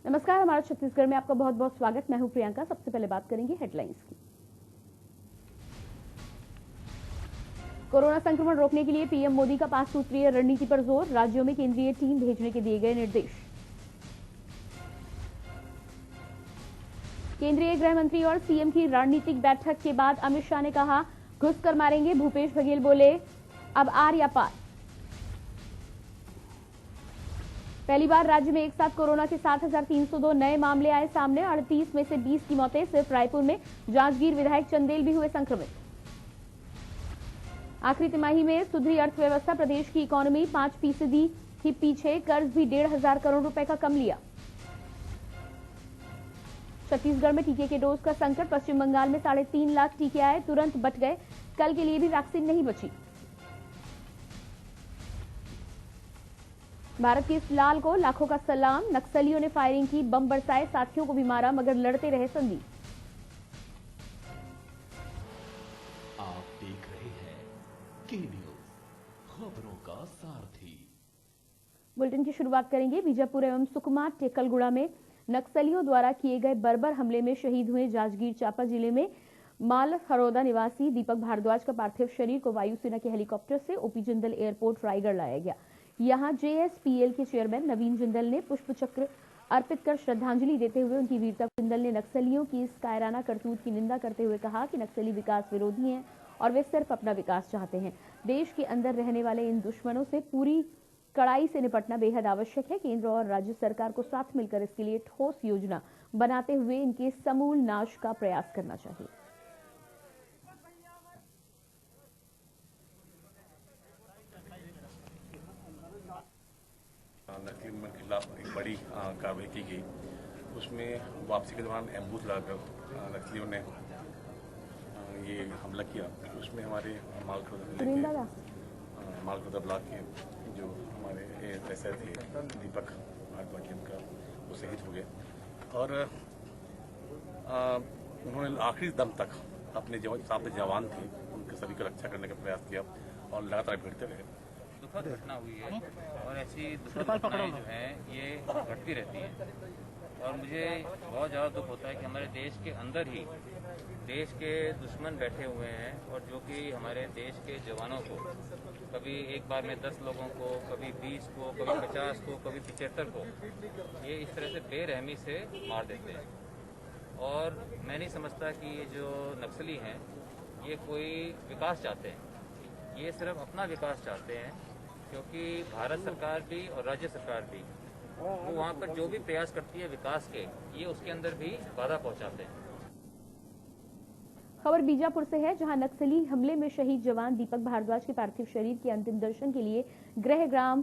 नमस्कार, हमारा छत्तीसगढ़ में आपका बहुत बहुत स्वागत। मैं हूं प्रियंका। सबसे पहले बात करेंगे हेडलाइंस की। कोरोना संक्रमण रोकने के लिए पीएम मोदी का 5 सूत्रीय रणनीति पर जोर, राज्यों में केंद्रीय टीम भेजने के दिए गए निर्देश। केंद्रीय गृह मंत्री और सीएम की रणनीतिक बैठक के बाद अमित शाह ने कहा, घुस कर मारेंगे। भूपेश बघेल बोले, अब आर या पार। पहली बार राज्य में एक साथ कोरोना के 7,302 नए मामले आए सामने। 38 में से 20 की मौतें। सिर्फ रायपुर में जांजगीर विधायक चंदेल भी हुए संक्रमित। आखिरी तिमाही में सुधरी अर्थव्यवस्था, प्रदेश की इकोनॉमी 5% ही पीछे, कर्ज भी 1,500 करोड़ रुपए का कम लिया। छत्तीसगढ़ में टीके के डोज का संकट, पश्चिम बंगाल में 3.5 लाख टीके आए, तुरंत बट गए। कल के लिए भी वैक्सीन नहीं बची। भारत की इस लाल को लाखों का सलाम। नक्सलियों ने फायरिंग की, बम बरसाए, साथियों को भी मारा, मगर लड़ते रहे संदीप। आप देख रहे हैं के न्यूज, खबरों का सारथी। बुलेटिन की शुरुआत करेंगे बीजापुर एवं सुकमा टेकलगुड़ा में नक्सलियों द्वारा किए गए बर्बर हमले में शहीद हुए जांजगीर चांपा जिले में माल हरोदा निवासी दीपक भारद्वाज का पार्थिव शरीर को वायुसेना के हेलीकॉप्टर से ओपी जिंदल एयरपोर्ट रायगढ़ लाया गया। यहां जेएसपीएल के चेयरमैन नवीन जिंदल ने पुष्प चक्र अर्पित कर श्रद्धांजलि देते हुए उनकी वीरता को। जिंदल ने नक्सलियों की इस कायराना करतूत की निंदा करते हुए कहा कि नक्सली विकास विरोधी हैं और वे सिर्फ अपना विकास चाहते हैं। देश के अंदर रहने वाले इन दुश्मनों से पूरी कड़ाई से निपटना बेहद आवश्यक है। केंद्र और राज्य सरकार को साथ मिलकर इसके लिए ठोस योजना बनाते हुए इनके समूल नाश का प्रयास करना चाहिए। नकली के खिलाफ एक बड़ी कार्रवाई की गई। उसमें वापसी के दौरान एम्बुस लगाकर नक्सलियों ने ये हमला किया। उसमें हमारे मालखोदा ब्लॉक के जो हमारे एएसआई थे दीपक भारद्वाज का, वो शहीद हो गए और उन्होंने आखिरी दम तक अपने साथ जवान थे उनके सभी की रक्षा करने का प्रयास किया और लगातार भिड़ते रहे। दुखद घटना हुई है और ऐसी दुखद घटनाएं जो हैं ये घटती रहती हैं और मुझे बहुत ज़्यादा दुख होता है कि हमारे देश के अंदर ही देश के दुश्मन बैठे हुए हैं और जो कि हमारे देश के जवानों को कभी एक बार में 10 लोगों को, कभी 20 को, कभी 50 को, कभी 75 को ये इस तरह से बेरहमी से मार देते हैं। और मैं नहीं समझता कि ये जो नक्सली हैं ये कोई विकास चाहते हैं, ये सिर्फ अपना विकास चाहते हैं, क्योंकि भारत सरकार भी और राज्य सरकार भी वो वहाँ पर जो भी प्रयास करती है विकास के, ये उसके अंदर भी बाधा पहुँचाते हैं। खबर बीजापुर से है, जहां नक्सली हमले में शहीद जवान दीपक भारद्वाज के पार्थिव शरीर के अंतिम दर्शन के लिए गृह ग्राम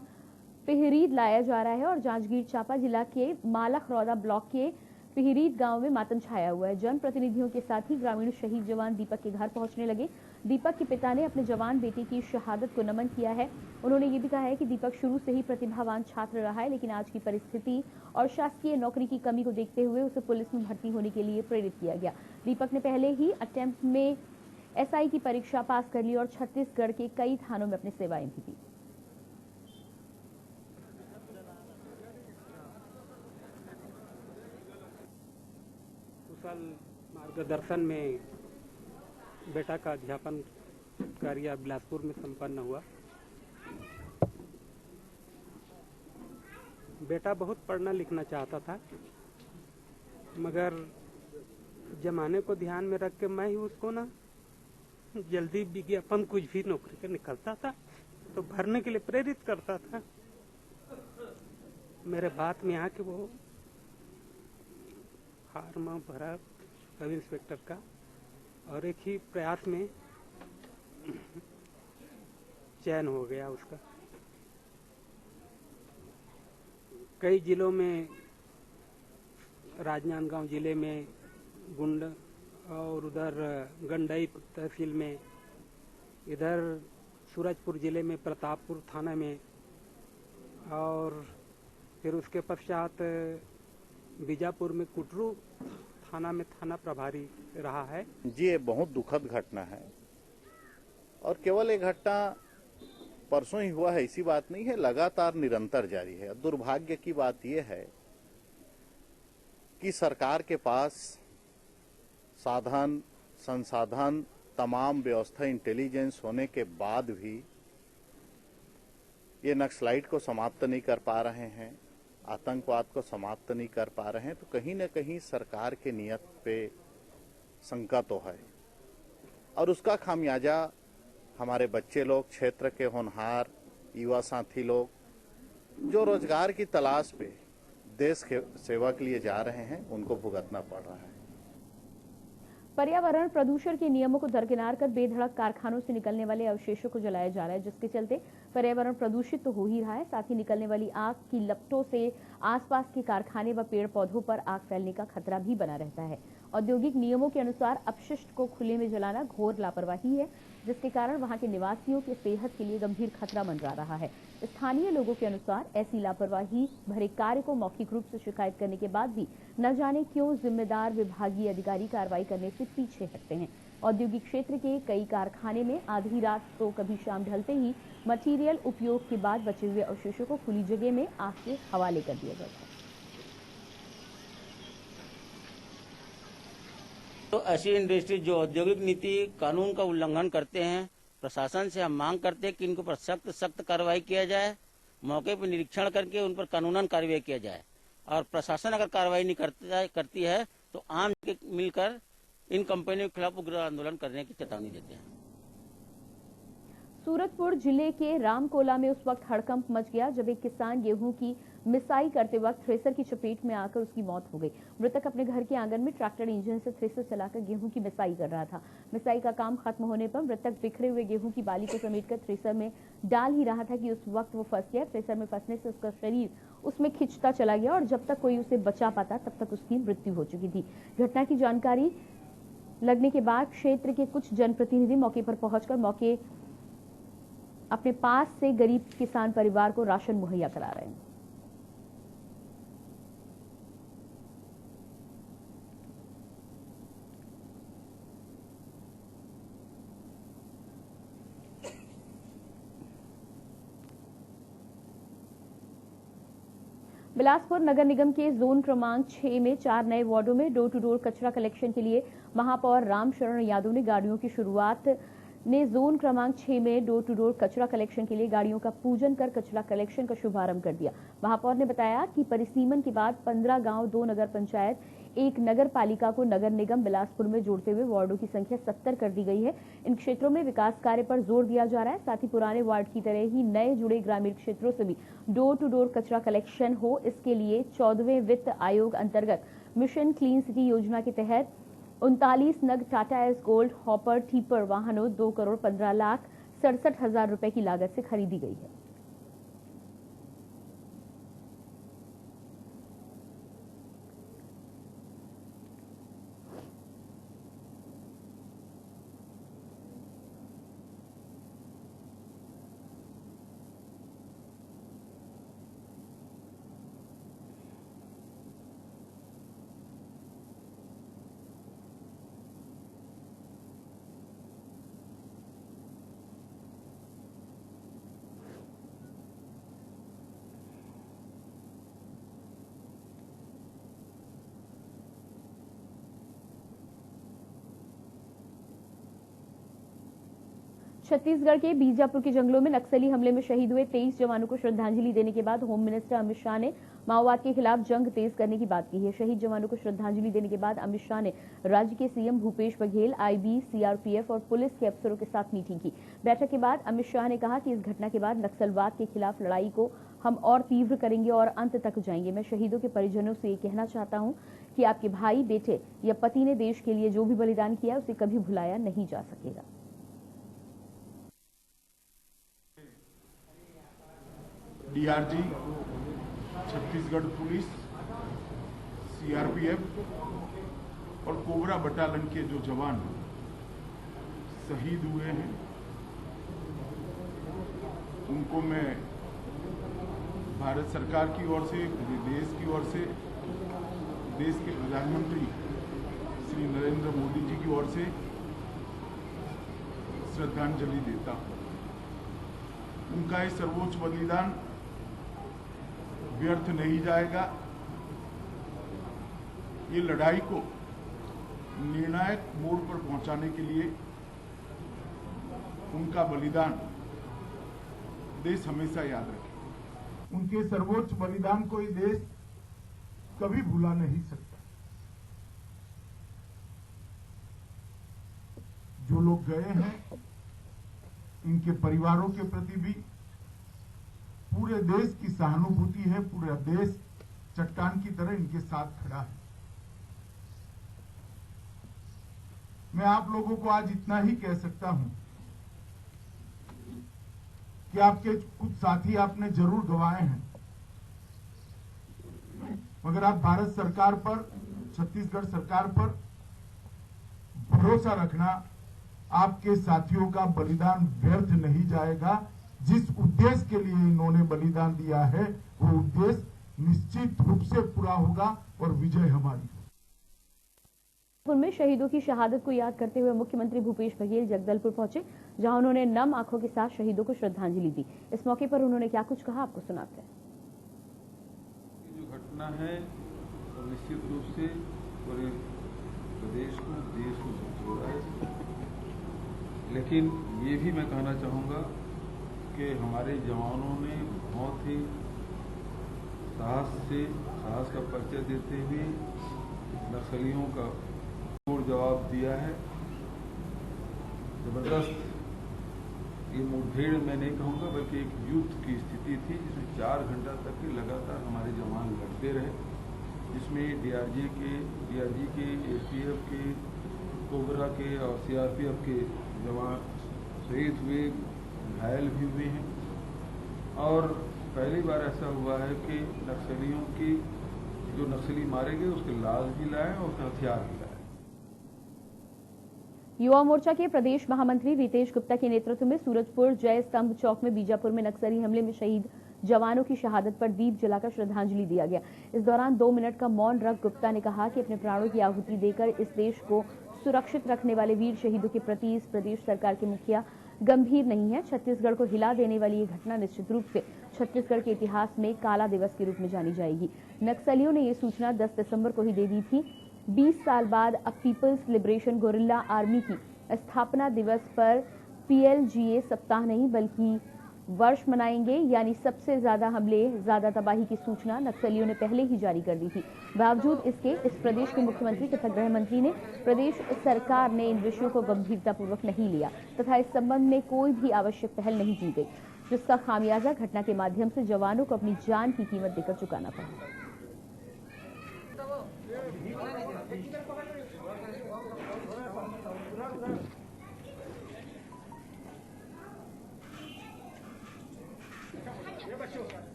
पिहरीद लाया जा रहा है और जांजगीर चांपा जिला के मालखरौदा ब्लॉक के पिहरीद गांव में मातम छाया हुआ है। जनप्रतिनिधियों के साथ ही ग्रामीण शहीद जवान दीपक के घर पहुंचने लगे। दीपक के पिता ने अपने जवान बेटे की शहादत को नमन किया है। उन्होंने ये भी कहा है कि दीपक शुरू से ही प्रतिभावान छात्र रहा है, लेकिन आज की परिस्थिति और शासकीय नौकरी की कमी को देखते हुए उसे पुलिस में भर्ती होने के लिए प्रेरित किया गया। दीपक ने पहले ही अटेम्प्ट में एसआई की परीक्षा पास कर ली और छत्तीसगढ़ के कई थानों में अपनी सेवाएं भी दी। कुशल मार्गदर्शन में बेटा का अध्यापन कार्य बिलासपुर में संपन्न हुआ। बेटा बहुत पढ़ना लिखना चाहता था, मगर जमाने को ध्यान में रख के मैं ही उसको ना जल्दी विज्ञापन कुछ भी नौकरी का निकलता था तो भरने के लिए प्रेरित करता था। मेरे बात में आके वो फार्म भरा सब इंस्पेक्टर का और एक ही प्रयास में चयन हो गया उसका। कई जिलों में, राजनांदगांव जिले में गुंड और उधर गंडई तहसील में, इधर सूरजपुर जिले में प्रतापपुर थाना में और फिर उसके पश्चात बीजापुर में कुटरू थाना में थाना प्रभारी रहा है। जी, ये बहुत दुखद घटना है और केवल ये घटना परसों ही हुआ है ऐसी बात नहीं है, लगातार निरंतर जारी है। दुर्भाग्य की बात यह है कि सरकार के पास साधन, संसाधन, तमाम व्यवस्था, इंटेलिजेंस होने के बाद भी ये नक्सलाइट को समाप्त नहीं कर पा रहे हैं, आतंकवाद को समाप्त नहीं कर पा रहे हैं, तो कहीं न कहीं सरकार के नियत पे शंका तो है। और उसका खामियाजा हमारे बच्चे लोग, क्षेत्र के होनहार युवा साथी लोग जो रोजगार की तलाश पे देश के सेवा के लिए जा रहे हैं, उनको भुगतना पड़ रहा है। पर्यावरण प्रदूषण के नियमों को दरकिनार कर बेधड़क कारखानों से निकलने वाले अवशेषों को जलाया जा रहा है, जिसके चलते पर्यावरण प्रदूषित तो हो ही रहा है, साथ ही निकलने वाली आग की लपटों से आसपास के कारखाने व पेड़ पौधों पर आग फैलने का खतरा भी बना रहता है। औद्योगिक नियमों के अनुसार अपशिष्ट को खुले में जलाना घोर लापरवाही है, जिसके कारण वहां के निवासियों की सेहत के लिए गंभीर खतरा मंडरा रहा है। स्थानीय लोगों के अनुसार ऐसी लापरवाही भरे कार्य को मौखिक रूप से शिकायत करने के बाद भी न जाने क्यों जिम्मेदार विभागीय अधिकारी कार्रवाई करने से पीछे हटते हैं। औद्योगिक क्षेत्र के कई कारखाने में आधी रात तो कभी शाम ढलते ही मटीरियल उपयोग के बाद बचे हुए अवशेषों को खुली जगह में आग के हवाले कर दिया जाता है। तो ऐसी इंडस्ट्री जो औद्योगिक नीति कानून का उल्लंघन करते हैं, प्रशासन से हम मांग करते हैं कि इनके ऊपर सख्त कार्रवाई किया जाए, मौके पर निरीक्षण करके उन पर कानूनन कार्रवाई किया जाए, और प्रशासन अगर कार्रवाई नहीं करती है तो आम मिलकर इन कंपनियों के खिलाफ उग्र आंदोलन करने की चेतावनी देते हैं। सूरजपुर जिले के रामकोला में उस वक्त हड़कंप मच गया जब एक किसान गेहूं की मिसाई करते वक्त थ्रेसर की चपेट में आकर उसकी मौत हो गई। मृतक अपने घर के आंगन में ट्रैक्टर इंजन से थ्रेसर चलाकर गेहूं की मिसाई कर रहा था। मिसाई का काम खत्म होने पर मृतक बिखरे हुए गेहूं की बाली को समेटकर थ्रेसर में डाल ही रहा था कि उस वक्त वो फंस गया। थ्रेसर में फंसने से उसका शरीर उसमें खिंचता चला गया और जब तक कोई उसे बचा पाता तब तक उसकी मृत्यु हो चुकी थी। घटना की जानकारी लगने के बाद क्षेत्र के कुछ जनप्रतिनिधि मौके पर पहुंचकर अपने पास से गरीब किसान परिवार को राशन मुहैया करा रहे हैं। बिलासपुर नगर निगम के जोन क्रमांक 6 में 4 नए वार्डों में डोर टू डोर कचरा कलेक्शन के लिए महापौर रामशरण यादव ने गाड़ियों की शुरुआत ने जोन क्रमांक 6 में डोर टू डोर कचरा कलेक्शन के लिए गाड़ियों का पूजन कर कचरा कलेक्शन का शुभारंभ कर दिया। महापौर ने बताया कि परिसीमन के बाद 15 गांव, 2 नगर पंचायत, 1 नगर पालिका को नगर निगम बिलासपुर में जोड़ते हुए वार्डों की संख्या 70 कर दी गई है। इन क्षेत्रों में विकास कार्य पर जोर दिया जा रहा है, साथ ही पुराने वार्ड की तरह ही नए जुड़े ग्रामीण क्षेत्रों से भी डोर टू डोर कचरा कलेक्शन हो। इसके लिए 14वें वित्त आयोग अंतर्गत मिशन क्लीन सिटी योजना के तहत 39 नग Tata S gold hopper tipper वाहनों 2,15,67,000 रुपए की लागत से खरीदी गई है। छत्तीसगढ़ के बीजापुर के जंगलों में नक्सली हमले में शहीद हुए 23 जवानों को श्रद्धांजलि देने के बाद होम मिनिस्टर अमित शाह ने माओवाद के खिलाफ जंग तेज करने की बात की है। शहीद जवानों को श्रद्धांजलि देने के बाद अमित शाह ने राज्य के CM Bhupesh Baghel, IB, CRPF और पुलिस के अफसरों के साथ मीटिंग की। बैठक के बाद अमित शाह ने कहा कि इस घटना के बाद नक्सलवाद के खिलाफ लड़ाई को हम और तीव्र करेंगे और अंत तक जाएंगे। मैं शहीदों के परिजनों से ये कहना चाहता हूं कि आपके भाई, बेटे या पति ने देश के लिए जो भी बलिदान किया उसे कभी भुलाया नहीं जा सकेगा। डीआरजी, छत्तीसगढ़ पुलिस, सीआरपीएफ और कोबरा बटालियन के जो जवान शहीद हुए हैं उनको मैं भारत सरकार की ओर से, पूरे देश की ओर से, देश के प्रधानमंत्री श्री नरेंद्र मोदी जी की ओर से श्रद्धांजलि देता हूं। उनका ये सर्वोच्च बलिदान व्यर्थ नहीं जाएगा। ये लड़ाई को निर्णायक मोड़ पर पहुंचाने के लिए उनका बलिदान देश हमेशा याद रखे। उनके सर्वोच्च बलिदान को ये देश कभी भुला नहीं सकता। जो लोग गए हैं इनके परिवारों के प्रति भी पूरे देश की सहानुभूति है। पूरा देश चट्टान की तरह इनके साथ खड़ा है। मैं आप लोगों को आज इतना ही कह सकता हूं कि आपके कुछ साथी आपने जरूर गंवाए हैं, मगर आप भारत सरकार पर, छत्तीसगढ़ सरकार पर भरोसा रखना। आपके साथियों का बलिदान व्यर्थ नहीं जाएगा। जिस उद्देश्य के लिए इन्होंने बलिदान दिया है वो उद्देश्य निश्चित रूप से पूरा होगा और विजय हमारी। में शहीदों की शहादत को याद करते हुए मुख्यमंत्री भूपेश बघेल जगदलपुर पहुंचे, जहां उन्होंने नम आंखों के साथ शहीदों को श्रद्धांजलि दी। इस मौके पर उन्होंने क्या कुछ कहा, आपको सुनाते हैं। जो घटना है वो निश्चित रूप से पूरे प्रदेश को, देश को झकझोरा है, लेकिन ये भी मैं कहना चाहूँगा कि हमारे जवानों ने बहुत ही साहस का परिचय देते हुए नक्सलियों का जवाब दिया है। जबरदस्त ये मुठभेड़ मैं नहीं कहूँगा बल्कि एक युद्ध की स्थिति थी, जिसमें 4 घंटा तक लगातार हमारे जवान लड़ते रहे, जिसमें डीआरजी के, एसटीएफ के, कोबरा के और सीआरपीएफ के जवान शहीद हुए, घायल भी हुए हैं। और पहली बार ऐसा हुआ है कि नक्सलियों की जो नक्सली मारे गए उसके लाश भी लाए और उसके हथियार भी लाए। युवा मोर्चा के प्रदेश महामंत्री रितेश गुप्ता के नेतृत्व में सूरजपुर जय स्तंभ चौक में बीजापुर में नक्सली हमले में शहीद जवानों की शहादत पर दीप जलाकर श्रद्धांजलि दिया गया। इस दौरान 2 मिनट का मौन रख गुप्ता ने कहा कि अपने प्राणों की आहुति देकर इस देश को सुरक्षित रखने वाले वीर शहीदों के प्रति इस प्रदेश सरकार के मुखिया गंभीर नहीं है। छत्तीसगढ़ को हिला देने वाली ये घटना निश्चित रूप से छत्तीसगढ़ के इतिहास में काला दिवस के रूप में जानी जाएगी। नक्सलियों ने ये सूचना 10 दिसंबर को ही दे दी थी। 20 साल बाद अब पीपल्स लिबरेशन गोरिल्ला आर्मी की स्थापना दिवस पर पीएलजीए सप्ताह नहीं बल्कि वर्ष मनाएंगे, यानी सबसे ज्यादा हमले, ज्यादा तबाही की सूचना नक्सलियों ने पहले ही जारी कर दी थी। बावजूद इसके इस प्रदेश के मुख्यमंत्री तथा गृह मंत्री ने प्रदेश सरकार ने इन विषयों को गंभीरतापूर्वक नहीं लिया तथा इस संबंध में कोई भी आवश्यक पहल नहीं की गई, जिसका खामियाजा घटना के माध्यम से जवानों को अपनी जान की कीमत देकर चुकाना पड़ा।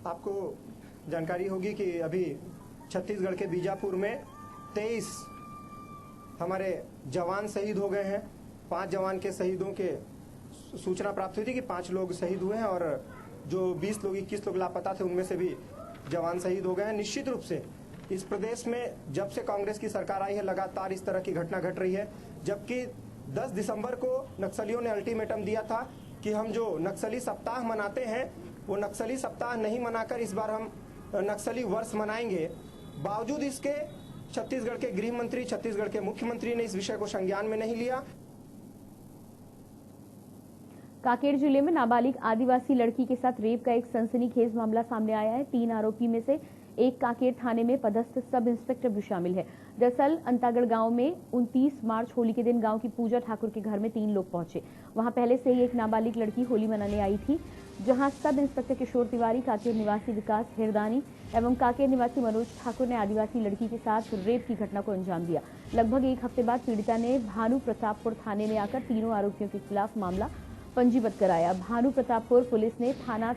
आपको जानकारी होगी कि अभी छत्तीसगढ़ के बीजापुर में 23 हमारे जवान शहीद हो गए हैं। 5 जवान के शहीदों के सूचना प्राप्त हुई थी कि 5 लोग शहीद हुए हैं और जो 20 लोग 21 लोग लापता थे उनमें से भी जवान शहीद हो गए हैं। निश्चित रूप से इस प्रदेश में जब से कांग्रेस की सरकार आई है लगातार इस तरह की घटना घट रही है, जबकि 10 दिसंबर को नक्सलियों ने अल्टीमेटम दिया था कि हम जो नक्सली सप्ताह मनाते हैं वो नक्सली सप्ताह नहीं मनाकर इस बार हम नक्सली वर्ष मनाएंगे। बावजूद इसके छत्तीसगढ़ के गृह मंत्री, छत्तीसगढ़ के मुख्यमंत्री ने इस विषय को संज्ञान में नहीं लिया। कांकेर जिले में नाबालिग आदिवासी लड़की के साथ रेप का एक सनसनीखेज मामला सामने आया है। 3 आरोपी में से एक कांकेर थाने में पदस्थ सब इंस्पेक्टर भी शामिल है। दरअसल अंतागढ़ गांव में 29 मार्च होली के दिन गांव की पूजा ठाकुर के घर में 3 लोग पहुंचे। वहां पहले से ही एक नाबालिग लड़की होली मनाने आई थी, जहां सब इंस्पेक्टर किशोर तिवारी, कांकेर निवासी विकास हिरदानी एवं कांकेर निवासी मनोज ठाकुर ने आदिवासी लड़की के साथ रेप की घटना को अंजाम दिया। लगभग 1 हफ्ते बाद पीड़िता ने भानु प्रतापपुर थाने में आकर तीनों आरोपियों के खिलाफ मामला पंजीबद्ध कराया। भानु प्रतापपुर पुलिस ने थाना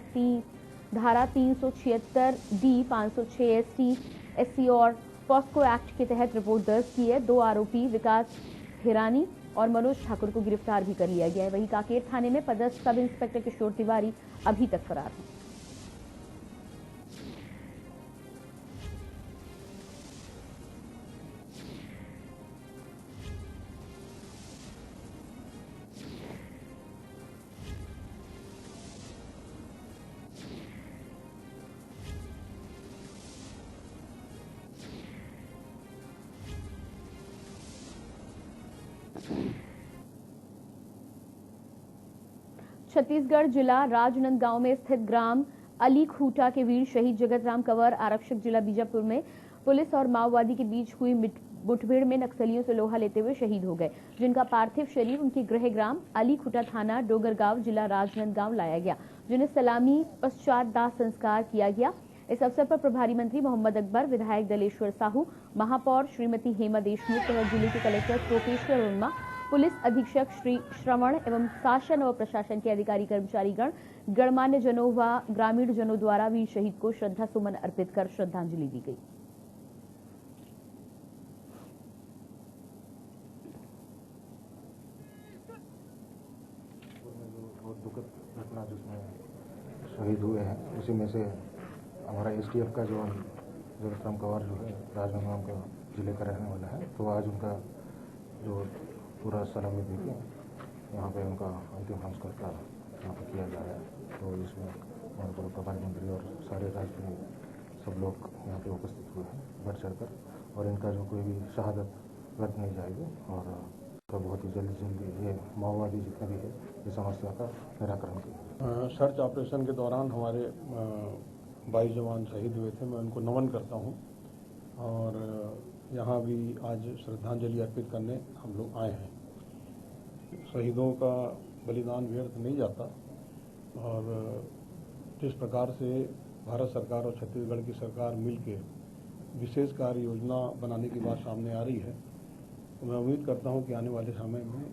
धारा 376 डी 506 SC और पॉस्को एक्ट के तहत रिपोर्ट दर्ज की है। 2 आरोपी विकास हिरानी और मनोज ठाकुर को गिरफ्तार भी कर लिया गया है। वहीं कांकेर थाने में पदस्थ सब इंस्पेक्टर किशोर तिवारी अभी तक फरार हैं। छत्तीसगढ़ जिला राजनांदगांव में स्थित ग्राम अली खूटा के वीर शहीद जगत राम कंवर आरक्षक जिला बीजापुर में पुलिस और माओवादी के बीच हुई मुठभेड़ में नक्सलियों से लोहा लेते हुए शहीद हो गए, जिनका पार्थिव शरीर उनके गृह ग्राम अली खूटा थाना डोगरगांव जिला राजनांदगांव लाया गया, जिन्हें सलामी पश्चात दाह संस्कार किया गया। इस अवसर पर प्रभारी मंत्री मोहम्मद अकबर, विधायक दलेश्वर साहू, महापौर श्रीमती हेमा देशमुख तथा जिले के कलेक्टर प्रोफेसर वर्मा, पुलिस अधीक्षक श्री श्रवण एवं शासन व प्रशासन के अधिकारी कर्मचारीगण, गणमान्य जनों व ग्रामीण जनों द्वारा वीर शहीद को श्रद्धा सुमन अर्पित कर श्रद्धांजलि दी गई। बहुत दुखद घटना जिसमें शहीद हुए हैं, उसी में से हमारा एसटीएफ का जवान जगत राम कंवर जो है राजनांदगांव के जिले का रहने वाला है, तो आज उनका जो पूरा सलामी देके यहाँ पे उनका अंतिम संस्कार का यहाँ पर किया जा रहा है। तो इसमें हमारे प्रधानमंत्री और सारे राज्य में सब लोग यहाँ पे उपस्थित हुए हैं बढ़ चढ़कर, और इनका जो कोई भी शहादत व्यर्थ नहीं जाएगी और बहुत ही जल्दी ये माओवादी जितने भी है इस समस्या का निराकरण किया। सर्च ऑपरेशन के दौरान हमारे 22 जवान शहीद हुए थे, मैं उनको नमन करता हूँ और यहाँ भी आज श्रद्धांजलि अर्पित करने हम लोग आए हैं। शहीदों का बलिदान व्यर्थ नहीं जाता और जिस प्रकार से भारत सरकार और छत्तीसगढ़ की सरकार मिलकर विशेष कार्य योजना बनाने की बात सामने आ रही है, तो मैं उम्मीद करता हूं कि आने वाले समय में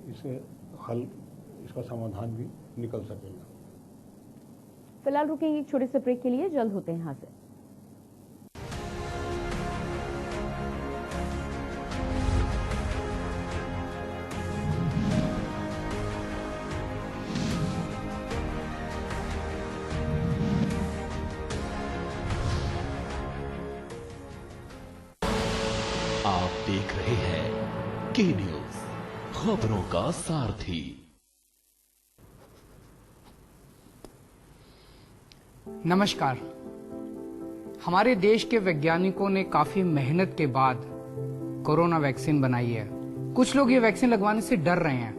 इसका समाधान भी निकल सकेगा। फिलहाल रुकेंगे एक छोटे से ब्रेक के लिए, जल्द होते हैं यहाँ से। आप देख रहे हैं के न्यूज, खबरों का सारथी। नमस्कार। हमारे देश के वैज्ञानिकों ने काफी मेहनत के बाद कोरोना वैक्सीन बनाई है। कुछ लोग ये वैक्सीन लगवाने से डर रहे हैं।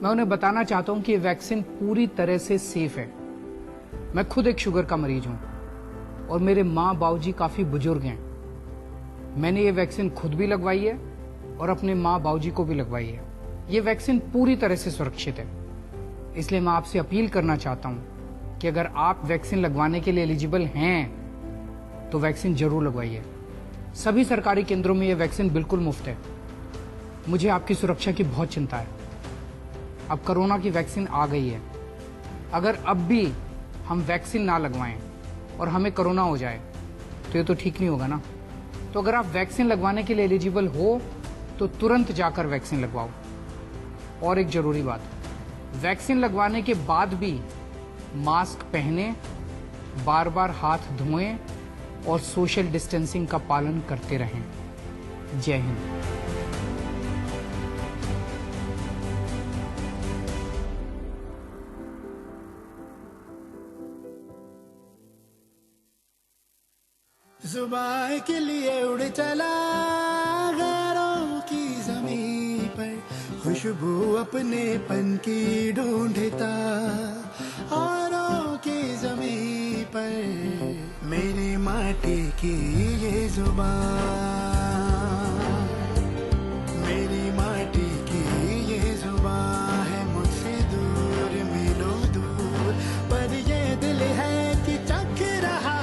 मैं उन्हें बताना चाहता हूं कि ये वैक्सीन पूरी तरह से सेफ है। मैं खुद एक शुगर का मरीज हूं और मेरे माँ बाबूजी काफी बुजुर्ग हैं। मैंने ये वैक्सीन खुद भी लगवाई है और अपने माँ बाबूजी को भी लगवाई है। ये वैक्सीन पूरी तरह से सुरक्षित है। इसलिए मैं आपसे अपील करना चाहता हूं कि अगर आप वैक्सीन लगवाने के लिए एलिजिबल हैं तो वैक्सीन जरूर लगवाइए। सभी सरकारी केंद्रों में ये वैक्सीन बिल्कुल मुफ्त है। मुझे आपकी सुरक्षा की बहुत चिंता है। अब कोरोना की वैक्सीन आ गई है। अगर अब भी हम वैक्सीन ना लगवाएं और हमें कोरोना हो जाए तो ये तो ठीक नहीं होगा ना। तो अगर आप वैक्सीन लगवाने के लिए एलिजिबल हो तो तुरंत जाकर वैक्सीन लगवाओ। और एक जरूरी बात, वैक्सीन लगवाने के बाद भी मास्क पहने, बार बार हाथ धोएं और सोशल डिस्टेंसिंग का पालन करते रहें। जय हिंद। जुबान के लिए उड़ चला गैरों की जमीन पर, खुशबू अपने पन की ढूंढता औरों की जमीन पर। मेरी माटी की ये जुबान, मेरी माटी की ये जुबान है मुझसे दूर मीलों दूर, पर ये दिल है कि चख रहा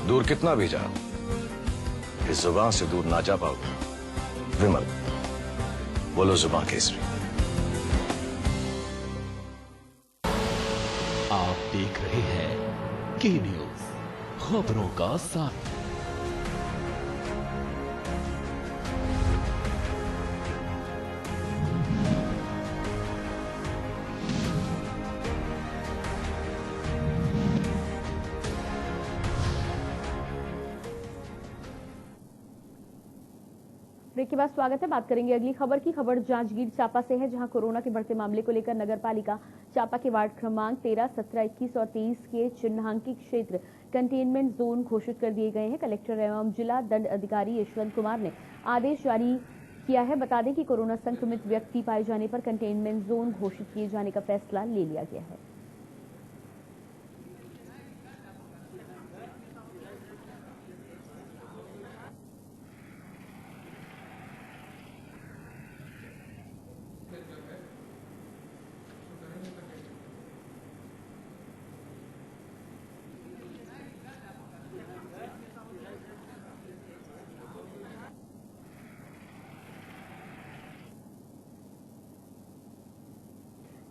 दूर कितना भी जाओ, इस जुबान से दूर ना जा पाओगे। विमल, बोलो जुबान केसरी। आप देख रहे हैं के न्यूज, खबरों का साथ। ब्रेक के बाद स्वागत है। बात करेंगे अगली खबर की। खबर जांजगीर चांपा से है, जहां कोरोना के बढ़ते मामले को लेकर नगर पालिका चांपा के वार्ड क्रमांक 13, 17, 21 और 23 के चिन्हांकित क्षेत्र कंटेनमेंट जोन घोषित कर दिए गए हैं। कलेक्टर एवं जिला दंड अधिकारी यशवंत कुमार ने आदेश जारी किया है। बता दें कि कोरोना संक्रमित व्यक्ति पाए जाने पर कंटेनमेंट जोन घोषित किए जाने का फैसला ले लिया गया है।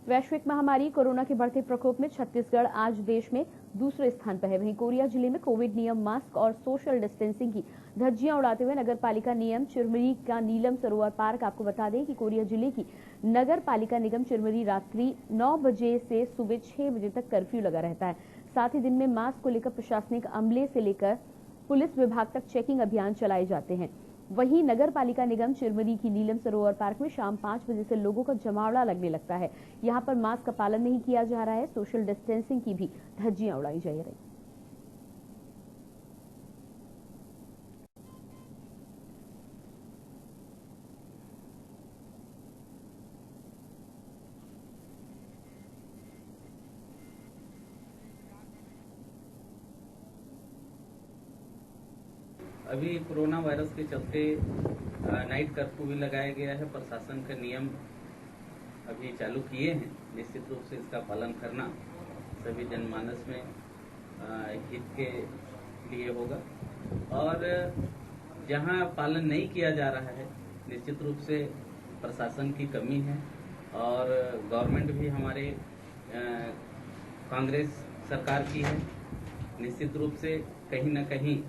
वैश्विक महामारी कोरोना के बढ़ते प्रकोप में छत्तीसगढ़ आज देश में दूसरे स्थान पर है। वहीं कोरिया जिले में कोविड नियम, मास्क और सोशल डिस्टेंसिंग की धज्जियां उड़ाते हुए नगर पालिका निगम चिरमिरी का नीलम सरोवर पार्क। आपको बता दें कि कोरिया जिले की नगर पालिका निगम चिरमिरी रात्रि 9 बजे से सुबह 6 बजे तक कर्फ्यू लगा रहता है। साथ ही दिन में मास्क को लेकर प्रशासनिक अमले से लेकर पुलिस विभाग तक चेकिंग अभियान चलाए जाते हैं। वहीं नगर पालिका निगम चिरमिरी की नीलम सरोवर पार्क में शाम 5 बजे से लोगों का जमावड़ा लगने लगता है। यहां पर मास्क का पालन नहीं किया जा रहा है। सोशल डिस्टेंसिंग की भी धज्जियां उड़ाई जा रही। अभी कोरोना वायरस के चलते नाइट कर्फ्यू भी लगाया गया है। प्रशासन का नियम अभी चालू किए हैं। निश्चित रूप से इसका पालन करना सभी जनमानस में हित के लिए होगा और जहां पालन नहीं किया जा रहा है निश्चित रूप से प्रशासन की कमी है और गवर्नमेंट भी हमारे कांग्रेस सरकार की है। निश्चित रूप से कहीं न कहीं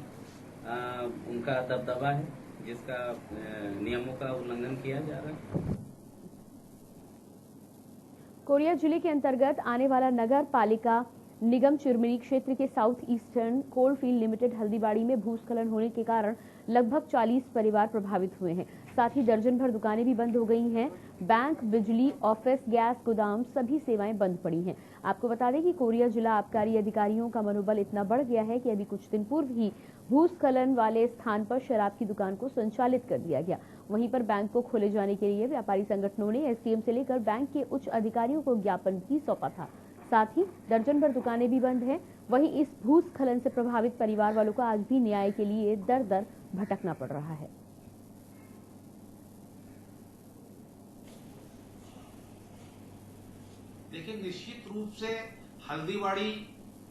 उनका दबदबा है जिसका नियमों का उल्लंघन किया जा रहा है। कोरिया जिले के अंतर्गत आने वाला नगर पालिका निगम चिरमिरी क्षेत्र के south eastern coalfield limited Haldibari में भूस्खलन होने के कारण लगभग 40 परिवार प्रभावित हुए हैं। साथ ही दर्जन भर दुकानें भी बंद हो गई हैं। बैंक, बिजली, ऑफिस, गैस, गोदाम सभी सेवाएं बंद पड़ी हैं। आपको बता दें कि कोरिया जिला आबकारी अधिकारियों का मनोबल इतना बढ़ गया है कि अभी कुछ दिन पूर्व ही भूस्खलन वाले स्थान पर शराब की दुकान को संचालित कर दिया गया। वहीं पर बैंक को खोले जाने के लिए व्यापारी संगठनों ने एसडीएम से लेकर बैंक के उच्च अधिकारियों को ज्ञापन भी सौंपा था। साथ ही दर्जन भर दुकानें भी बंद हैं। वहीं इस भूस्खलन से प्रभावित परिवार वालों को आज भी न्याय के लिए दर दर भटकना पड़ रहा है। देखिए, निश्चित रूप से हल्दीबाड़ी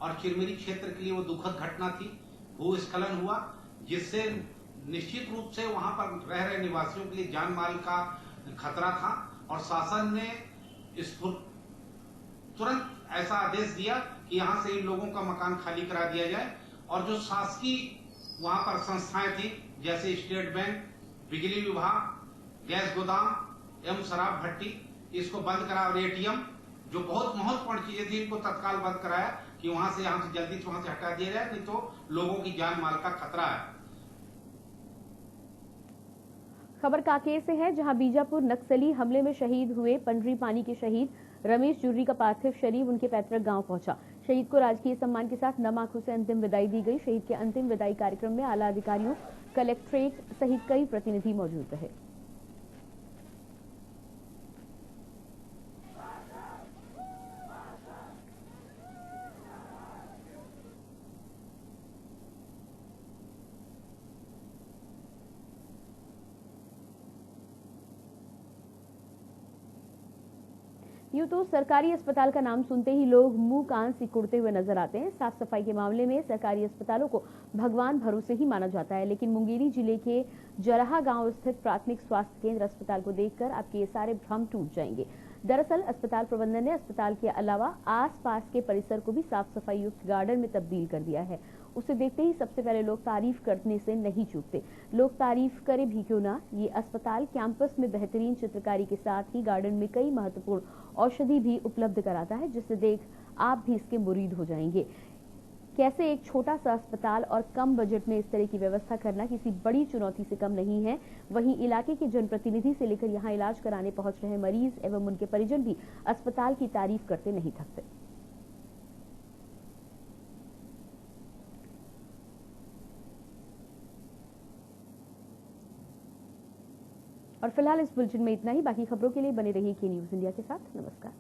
और चिरमिरी क्षेत्र के लिए वो दुखद घटना थी। भूस्खलन हुआ जिससे निश्चित रूप से वहां पर रह रहे निवासियों के लिए जान माल का खतरा था और शासन ने इस तुरंत ऐसा आदेश दिया कि यहां से इन लोगों का मकान खाली करा दिया जाए और जो शासकीय वहां पर संस्थाएं थी जैसे स्टेट बैंक, बिजली विभाग, गैस गोदाम एवं शराब भट्टी, इसको बंद करा और एटीएम जो बहुत महत्वपूर्ण चीजें थी इनको तत्काल बंद कराया कि वहां से जल्दी से वहां से हटा दिया जाए, नहीं तो लोगों की जान माल का खतरा है। खबर कांकेर से है, जहां बीजापुर नक्सली हमले में शहीद हुए पंडरी पानी के शहीद रमेश जुर्री का पार्थिव शरीर उनके पैतृक गांव पहुंचा। शहीद को राजकीय सम्मान के साथ नम आंखों से अंतिम विदाई दी गई। शहीद के अंतिम विदाई कार्यक्रम में आला अधिकारियों, कलेक्ट्रेट सहित कई प्रतिनिधि मौजूद रहे। यूं तो सरकारी अस्पताल का नाम सुनते ही लोग मुंह कान सिकुड़ते हुए नजर आते हैं। साफ सफाई के मामले में सरकारी अस्पतालों को भगवान भरोसे ही माना जाता है, लेकिन मुंगेरी जिले के जराहा गांव स्थित प्राथमिक स्वास्थ्य केंद्र अस्पताल को देखकर आपके ये सारे भ्रम टूट जाएंगे। दरअसल अस्पताल प्रबंधन ने अस्पताल के अलावा आसपास के परिसर को भी साफ सफाई युक्त गार्डन में तब्दील कर दिया है। उसे देखते ही सबसे पहले लोग तारीफ करने से नहीं चूकते। लोग तारीफ करे भी क्यों ना, ये अस्पताल कैंपस में बेहतरीन चित्रकारी के साथ ही गार्डन में कई महत्वपूर्ण औषधि भी उपलब्ध कराता है, जिसे देख आप भी इसके मुरीद हो जाएंगे। कैसे एक छोटा सा अस्पताल और कम बजट में इस तरह की व्यवस्था करना किसी बड़ी चुनौती से कम नहीं है। वहीं इलाके के जनप्रतिनिधि से लेकर यहाँ इलाज कराने पहुंच रहे मरीज एवं उनके परिजन भी अस्पताल की तारीफ करते नहीं थकते। और फिलहाल इस बुलेटिन में इतना ही। बाकी खबरों के लिए बने रहिए के न्यूज इंडिया के साथ। नमस्कार।